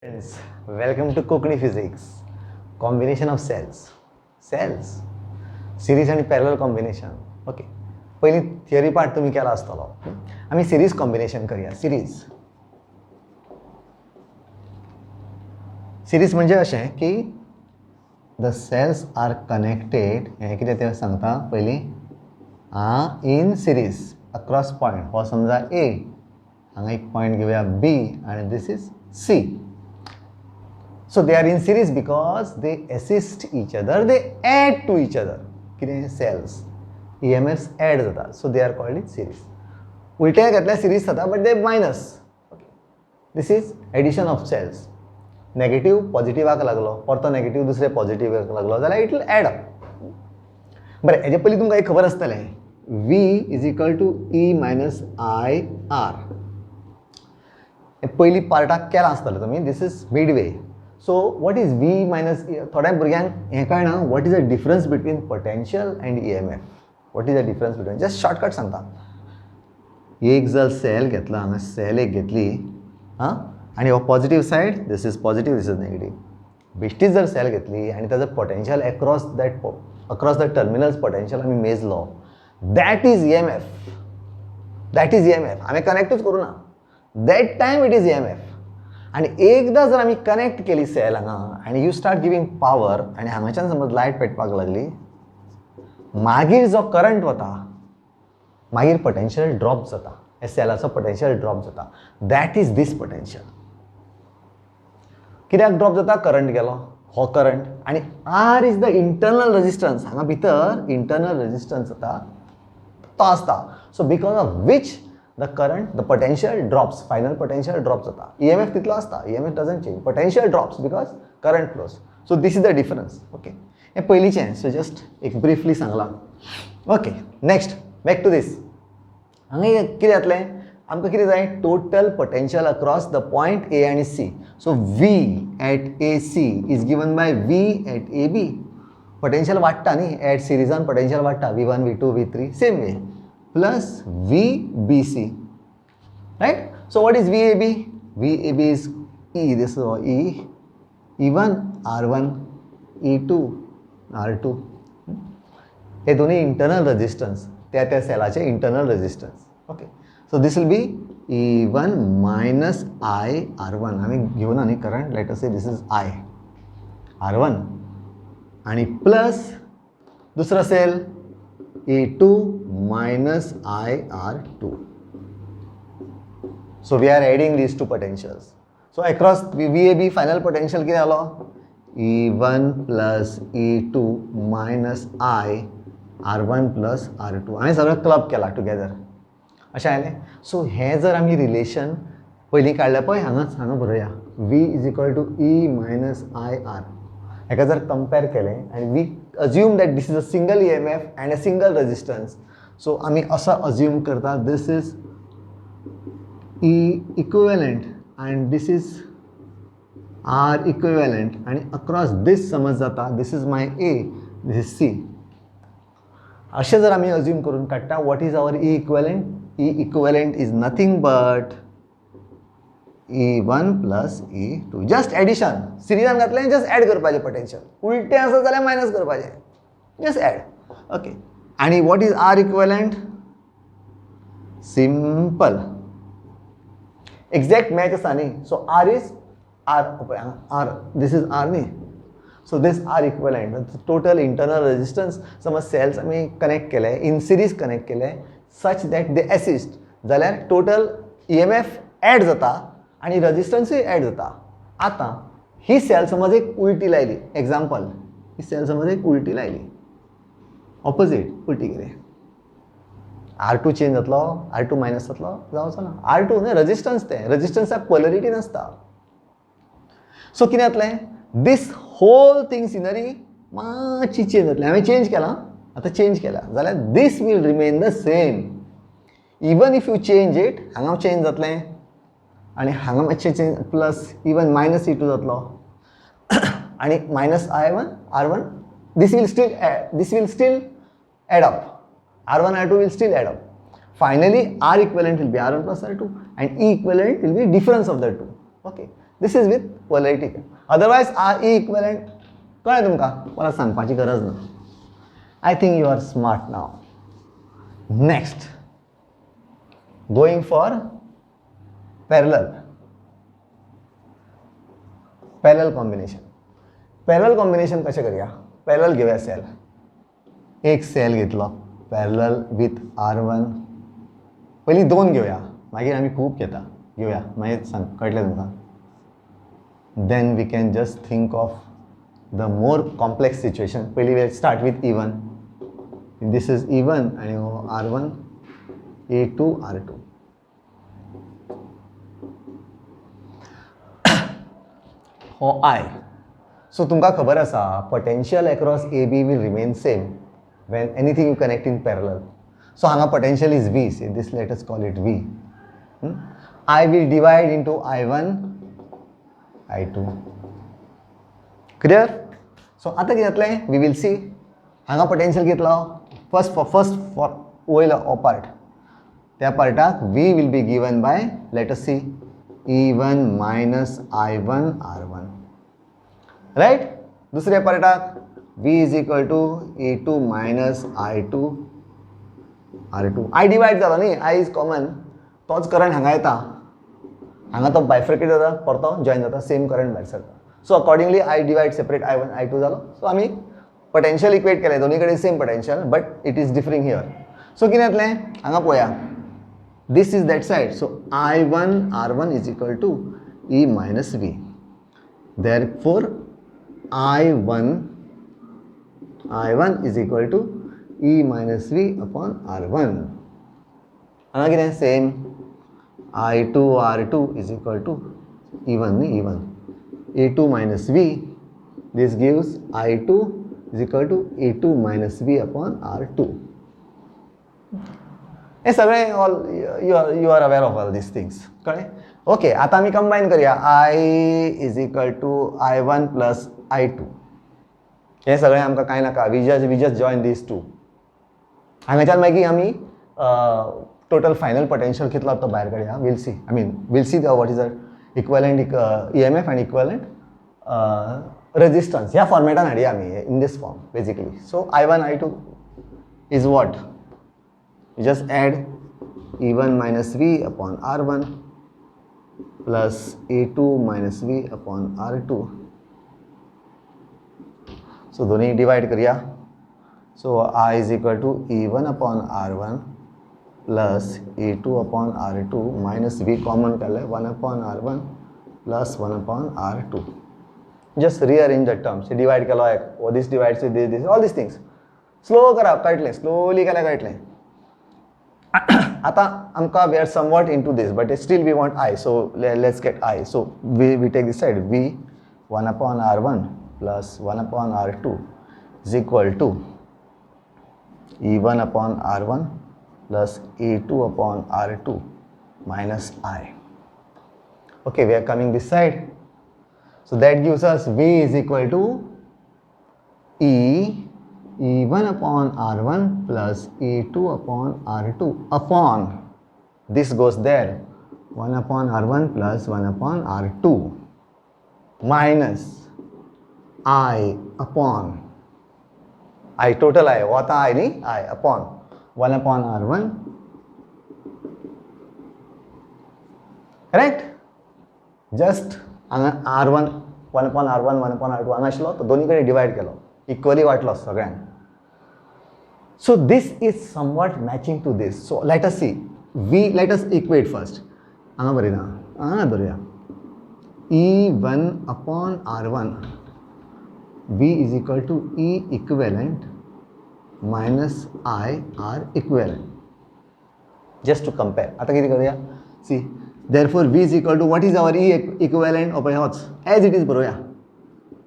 Friends, welcome to Kokani Physics. Combination of cells. Cells. Series आणि parallel combination. Okay. पहिली theory part तुम्ही केला आसतलो. आम्ही सिरीज कॉम्बिनेशन करूया. सिरीज म्हणजे अशें की द सेल्स आर कनेक्टेड. हें कितें तें सांगता पयली इन सिरीज अक्रॉस पॉयंट. हो समजा ए, हांगा एक पॉयंट घेवया बी आणि this is C. So they are in series because they assist each other, they add to each other. कितें cells, EMFs add जाता, so they are called in series. उलट्या घेतल्या series जाता, but they minus. Okay. This is addition of cells. Negative पॉझिटिव्हाक लागलो, परतो negative दुसरे पॉझिटिव्हाक लागलो जाल्यार इट विल एड अप. बरें, हेजे पयलीं तुमकां एक खबर आसतलें, V is equal to E minus I R. पयलीं पार्टाक केलां आसतलें तुमी. This is midway. So what is V minus E? थोड्या भुरग्यांक हें कळना. What is the difference between potential and EMF? What is the difference between? Just shortcut सांगता. एक जर सेल घेतला, हांगा सेल एक घेतली आनी हो positive side, this is positive, this is negative. बेश्टीच जर सेल घेतली आनी ताजो potential across the terminals potential आमी मेजलो, that is EMF. That is EMF. आमी कनेक्टूच करूं ना. That time it is EMF. आणि एकदा जर आम्ही कनेक्ट केली सेल हांगा आणि यू स्टार्ट गिविंग पावर आणि हांगाच्यान समज लायट पेटपाक लागली, मागीर जो करंट वता, मागीर पोटेन्शियल ड्रॉप जाता. हे सेलाचो पोटेन्शियल ड्रॉप जाता. That is this potential. कित्याक ड्रॉप जाता? करंट गेलो, हो करंट. आणि R is the internal resistance. हांगा भितर इंटरनल रेजिस्टन्स जाता, तो आसता. So because of which the current, the potential drops, final potential drops जाता. EMF तितलो आसता, EMF doesn't change, potential drops because current flows. So this is the difference. Okay, हे पयलींचें. So just एक briefly सांगलां. Okay, next back to this. हांगा कितें जातलें? आमकां कितें जाय? Total potential across the point A आणि C. So V at AC is given by V at AB. Potential वाडटा न्ही, एट सिरीजान पोटेन्शियल वाडटा, V1, V2, V3 same way, plus VBC, right? So what is VAB? VAB is E, this is E, E1, R1, E2, R2. हे दोन्ही internal resistance, त्या सेलाचे internal resistance. Okay, so this will be E1 minus I R1. आम्ही घेऊ ना न्ही current, late us से this is I R1 आणि प्लस दुसरा cell E2 minus IR2. So we are adding these two potentials. So across VAB final potential कितें जालो? E1 plus E2 minus I R1 plus R2. हांवें सगळें club केला together. अशें आयलें. सो हें जर आमी रिलेशन पयलीं काडलें पळय, हांगा बरोवया. V is equal to E minus IR. हेका जर कंपेर केलें आनी we assume that this is a single EMF and a single resistance. So आमी असो अज्यूम करता, this is E equivalent and this is R equivalent आणि across this समज जाता, this is my A, this is C. अशें जर आमी assume करून काडटा, what is our E equivalent? E equivalent is nothing but E1 plus E2. Just addition. सिरीजान घातलें, जस्ट एड करपाचें पोटेन्शियल. उलटें आसत जाल्यार मायनस करपाचें. Just add. ओके. आणि what is R equivalent? Simple. Exact match आसा न्ही. So R is R. This is R न्ही. So this R equivalent. Total internal resistance समज सेल्स आमी कनेक्ट केले, इन सिरीज कनेक्ट केले, सच दॅट दे एसिस्ट, जाल्यार total EMF add जाता आणि रेजिस्टन्सूय एड जाता. आतां ही सेल समज एक उलटी लायली, एग्जाम्पल, ही सेल समज एक उलटी लायली, ऑपोजीट उलटी केली, R2 चेंज जातलो, R2 मायनस जातलो, जावचो ना. R2 न्ही, रेजिस्टन्स तें, रेजिस्टन्साक पोलरिटी नासता. सो कितें जातलें? दीस होल थिंग सिनरी मातशी चेंज जातली. हांवें चेंज केलां, आतां चेंज केला जाल्यार this will remain the same. Even if you change it, हांगा चेंज जातलें आणि हांगा मातशें change, plus even minus E2 जातलो आणि minus I1 R1. This will still add up. R1 R2 will still add up. Finally R equivalent will be R1 plus R2 and E equivalent will be difference of the two. Okay. This is with polarity. Otherwise, RE equivalent, कळ्ळें तुमकां? मला सांगपाची गरज ना. I think you are smart now. Next, going for parallel combination. Parallel combination कशें करूया? Parallel घेऊया cell. एक सेल घेतलो parallel with R1. पयलीं 2 घेऊया, मागीर आमी खूब घेऊया, मागीर सांग कळटलें तुमकां. Then we can just think of the more complex situation. पयलीं we'll start with E1. This is E1 आणि R1, A2, R2. हो I. So तुमकां खबर आसा potential across AB will remain same when anything you connect in parallel. So हांगा potential is V. See this, let us call it V. I will divide into I1, I2. Clear? So आता कितें जातलें? We will see. हांगा potential घेतलो. First for वयलो part. त्या पार्टाक V will be given by, let us see, E1 minus I1 R1. Right? दुसऱ्या पार्टाक V is equal to E2 minus I2 R2. I divide जालो न्ही, I is common. तोच current हांगा येता. हांगा तो बायफ्रिकेट जाता, परतो जॉइन जाता, सेम करंट भायर सरता. So accordingly I divide separate I1 I2 जालो. सो आमी पोटेंशियल इक्वेट केलें, दोनी कडेन same potential, but it is differing here. So कितें जातलें? हांगा पळया. This is that side. So I1 R1 is equal to E minus V. Therefore, I1 is equal to E minus V upon R1. And again same. I2 R2 is equal to E1 E2 minus V. This gives I2 is equal to E2 minus V upon R2. हे सगळे all you are aware of all this things. कळ्ळें? Okay, आता आमी combine करूया. I is equal to I1 plus I2. हे सगळें आमकां कांय नाका. We just join this two. हांगाच्यान मागीर आमी टोटल फायनल पोटेंशियल कितलो तो भायर काडया. Will see. Will see what is equivalent EMF आनी इक्वलंट रेजिस्टन्स. ह्या फॉर्मेटान हाडया आमी in this form basically. So I1 I2 is what? You just add E1 minus V upon R1 plus E2 minus V upon R2. So दोनों divide करिया. So I is equal to E1 upon R1 plus E2 upon R2 minus V common कर ले 1 upon R1 plus 1 upon R2. Just rearrange the terms. Divide करो एक. Oh, this divides with this. All these things. Slow करा, cut ले. Slowly करा, cut ले. आता आमकां we are somewhat into this, but still we want I. So let's get I. So we take this side. V 1 upon R1 plus 1 upon R2 is equal to E1 upon R1 plus E2 upon R2 minus I. Okay, we are coming this side. So that gives us V is equal to E1 upon R1 plus E2 upon R2 upon, this goes there, 1 upon R1 plus 1 upon R2 minus I upon, I total I, what I ni? I upon 1 upon R1, correct? Just R1, 1 upon R1, 1 upon R2 हांगा आशिल्लो, तो दोनी कडेन divide केलो, equally वाटलो सगळ्यांक. So this is somewhat matching to this. So let us see. Let us equate first. हांगा बरयना. हांगा बरया. E1 upon R1. V is equal to E equivalent minus I R equivalent. Just to compare. आता किती करूया? See. Therefore V is equal to what is our E equivalent of as it is बरोया.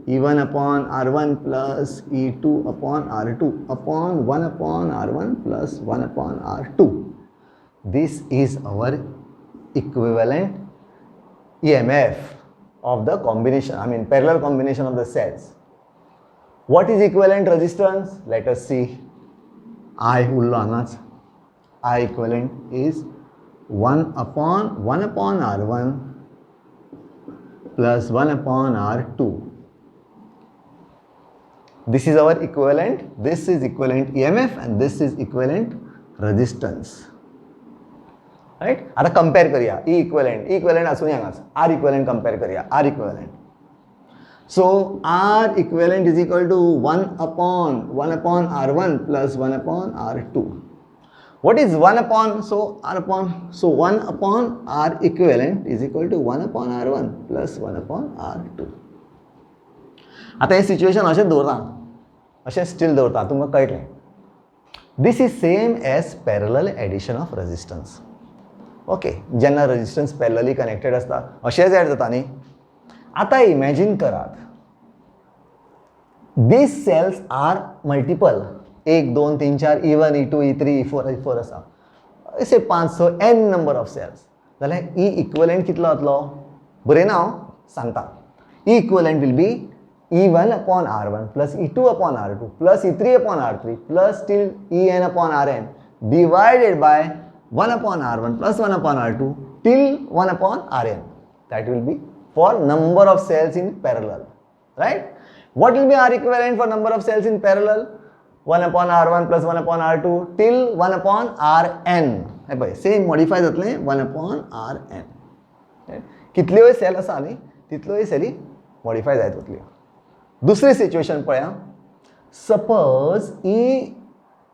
E1 upon R1 plus E2 upon R2 upon 1 upon R1 plus 1 upon R2. This is our equivalent EMF of the combination, parallel combination of the cells. What is equivalent resistance? Let us see. I equivalent is 1 upon R1 plus 1 upon R2. This is our equivalent, this is equivalent EMF and this is equivalent resistance. Right? आता compare करूया equivalent असून हांगाच R equivalent compare करूया R equivalent. So R equivalent is equal to 1 upon R1 plus 1 upon R2. What is 1 upon? So 1 upon R equivalent is equal to 1 upon R1 plus 1 upon R2. आता हे situation अशें दवरता, अशें steel दवरता, तुमकां कळटलें. This is same as parallel addition of resistance. Okay, जेन्ना resistance parallelly connected आसता अशेंच एड जाता न्ही. आता इमॅजीन करात, this cells are multiple, 1 2 3 4 E1 E2 E3 E4 E4 आसा, अशे 5 6 n नंबर ऑफ सेल्स, जाल्यार E इक्वलंट कितलो जातलो? बरयना हांव सांगता. E equivalent will be E1 upon R1 plus E2 upon R2 plus E3 upon R3 plus till En upon Rn divided by 1 upon R1 plus 1 upon R2 till 1 upon Rn. That will be for number of cells in parallel, right? What will be R equivalent for number of cells in parallel? 1 upon R1 plus 1 upon R2 till 1 upon Rn. हे पळय, same modify जातले 1 upon Rn. कितल्योय cell आसा न्ही, तितल्योय सेली modify जायत वतल्यो. दुसरी situation पळया, suppose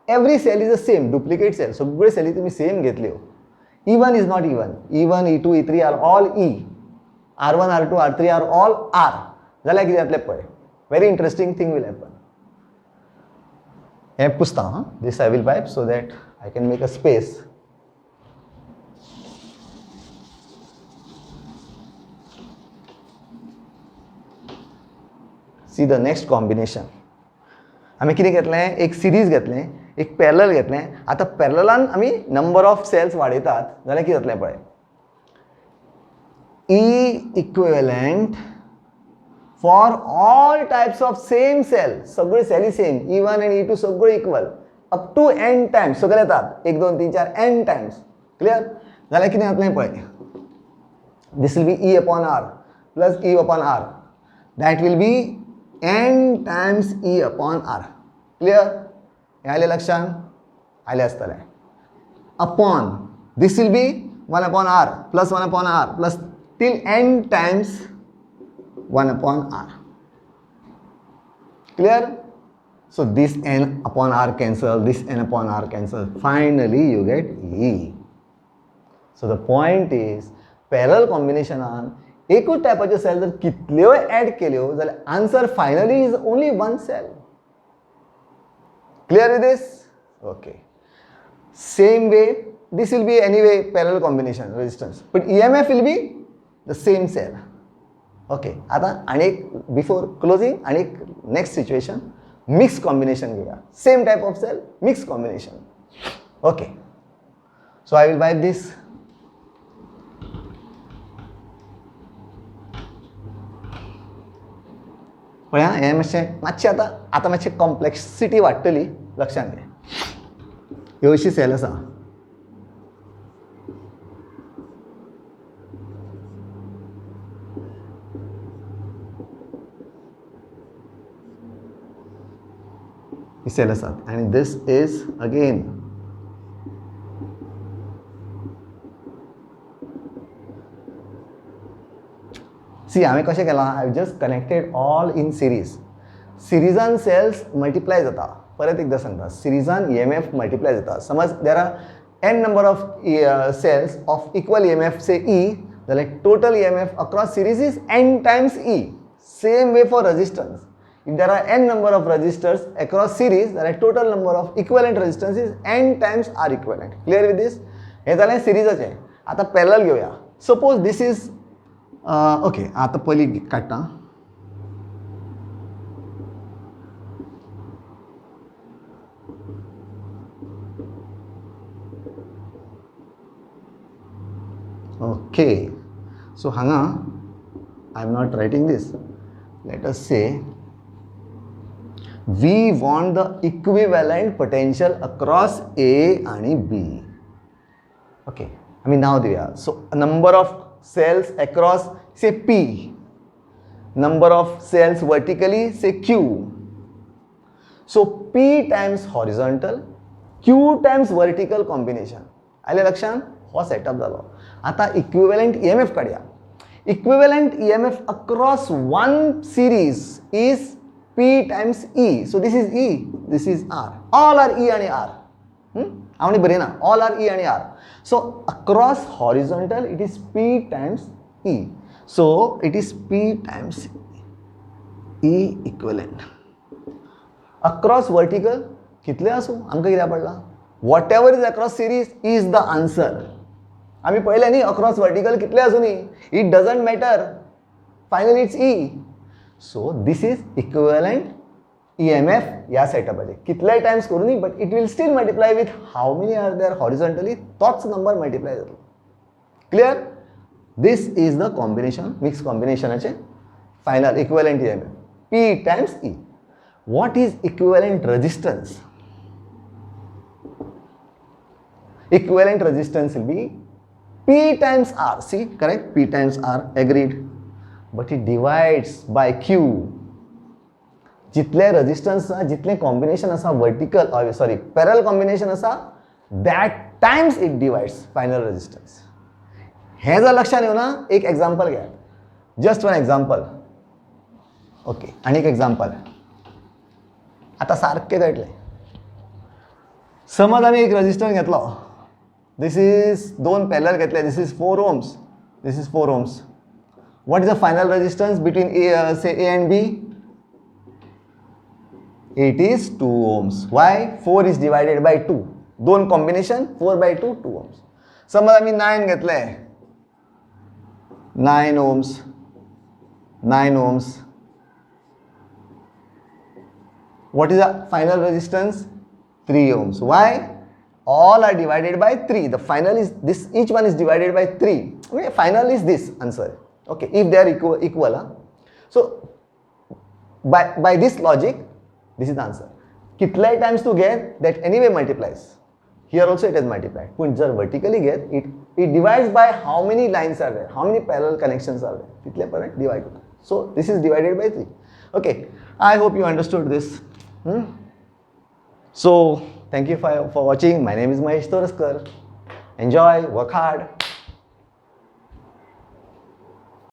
every cell is the same, duplicate cell, सगळे सेली तुम्ही सेम घेतल्यो. E1 is not E1, E1 E2 E3 are all E, R1 R2 R3 are all R. जाल्यार कितें जातलें पळय, very interesting thing will happen. हें पुसता हां, this I will wipe so that I can make a space. See the next combination. आमी कितें घेतलें, एक सिरीज घेतलें, एक पॅरलल घेतलें. आतां पॅरललान आमी नंबर ऑफ सेल्स वाडयतात जाल्यार कितें जातलें पळय, E equivalent for all types of same cell, सगळे सेली सेम, E1 आनी E2 सगळे equal up to n times, सगळे येतात 1 2 3 4 n टायम्स. क्लियर? जाल्यार कितें जातलें पळय, this will B E upon R plus E upon R. That will be n times E upon R. Clear? हें आयलें लक्षांत? आयलें आसतलें. Upon this will B 1 upon R plus 1 upon R plus till n Times 1 upon R. Clear? So this n upon R cancel, this n upon R cancel. Finally you get E. So the point is, parallel combination on एकूच टायपाचे cell जर कितल्योय add केल्यो जाल्यार answer finally is only one cell. Clear with this? Okay. Same way this will be anyway parallel combination resistance, but EMF will be the same cell. Okay. आता आणि एक before closing आणि एक next situation, mix combination घेऊया. Same type of cell, mix combination. Okay. So I will wipe this. पळया, हें मातशें आतां मातशें कॉम्प्लेक्सिटी वाडटली, लक्षांत घे. ह्यो अशी सेल आसा, सेल आसात आनी दिस इज अगेन सी हांवें कशें केलां, हांवें just connected all in series. सिरीजान सेल्स मल्टिप्लाय जाता. परत एकदां सांगता, सिरीजान EMF मल्टिप्लाय जाता. समज there are n number of cells of equal EMF say E, जाल्यार total EMF across series is n times E. Same way for resistance. If there are n number of resistors across series, then a total number of equivalent resistance is n times R equivalent. Clear with this? हे जालें सिरीजाचें. आतां parallel घेवया. Suppose this is okay. आतां पयलीं काडटा. Okay. So हांगा I am not writing this. Let us say we want the equivalent potential across A and B. Okay, आमी नाव Divya. So number of cells across say P, number of cells vertically, say Q. So P times horizontal, Q times vertical combination. आले लक्षात? हो setup झालो. आता equivalent EMF काढूया. Equivalent EMF across one series is P times E. So this is E, this is R. All are E and R. How many brain? All are E and R. So across horizontal it is P times E. So it is P times E equivalent. Across vertical कितले असो आमकां कित्याक पडला? Whatever is across series is the answer. आम्ही पहिले न्ही across vertical कितले असू न्ही, it doesn't matter, finally it's E. So this is equivalent EMF या सेटअपाचे कितले टाइम्स करू न्ही, but it will still multiply with how many are there horizontally, तोच नंबर मल्टिप्लाय जातलो. Clear? This is the combination, mix कॉम्बिनेशनाचे final equivalent EMF P times E. What is equivalent resistance? Equivalent resistance will be P times R. See, correct? P times R, agreed. But it divides by Q. जितले resistance जितले combination असा vertical, parallel combination असा, that times it divides final resistance. हे जर लक्षात येऊ ना, एक example घ्या. Just one example. Okay, आणि एक example. आता सारखे कळले. समज आम्ही एक resistance घेतलो. This is दोन parallel घेतले. This is 4 ohms. This is 4 ohms. What is the final resistance between say A and B? It is 2 ohms. Why? 4 is divided by 2. दोन combination 4 by 2, 2 ohms. समज आम्ही 9 घेतले. 9 ohms. 9 ohms. What is the final resistance? 3 ohms. Why? All are divided by 3. The final is this, each one is divided by 3. Okay, final is this answer. Okay, if they are equal. So by this logic, this is the answer. Kitle times to get that anyway multiplies. Here also it is multiplied. But जर vertically get it divides by how many lines are there, how many parallel connections are there. Kitle parallel divide. So this is divided by 3. Okay, I hope you understood this. So thank you for watching. My name is Mahesh Toraskar. Enjoy, work hard.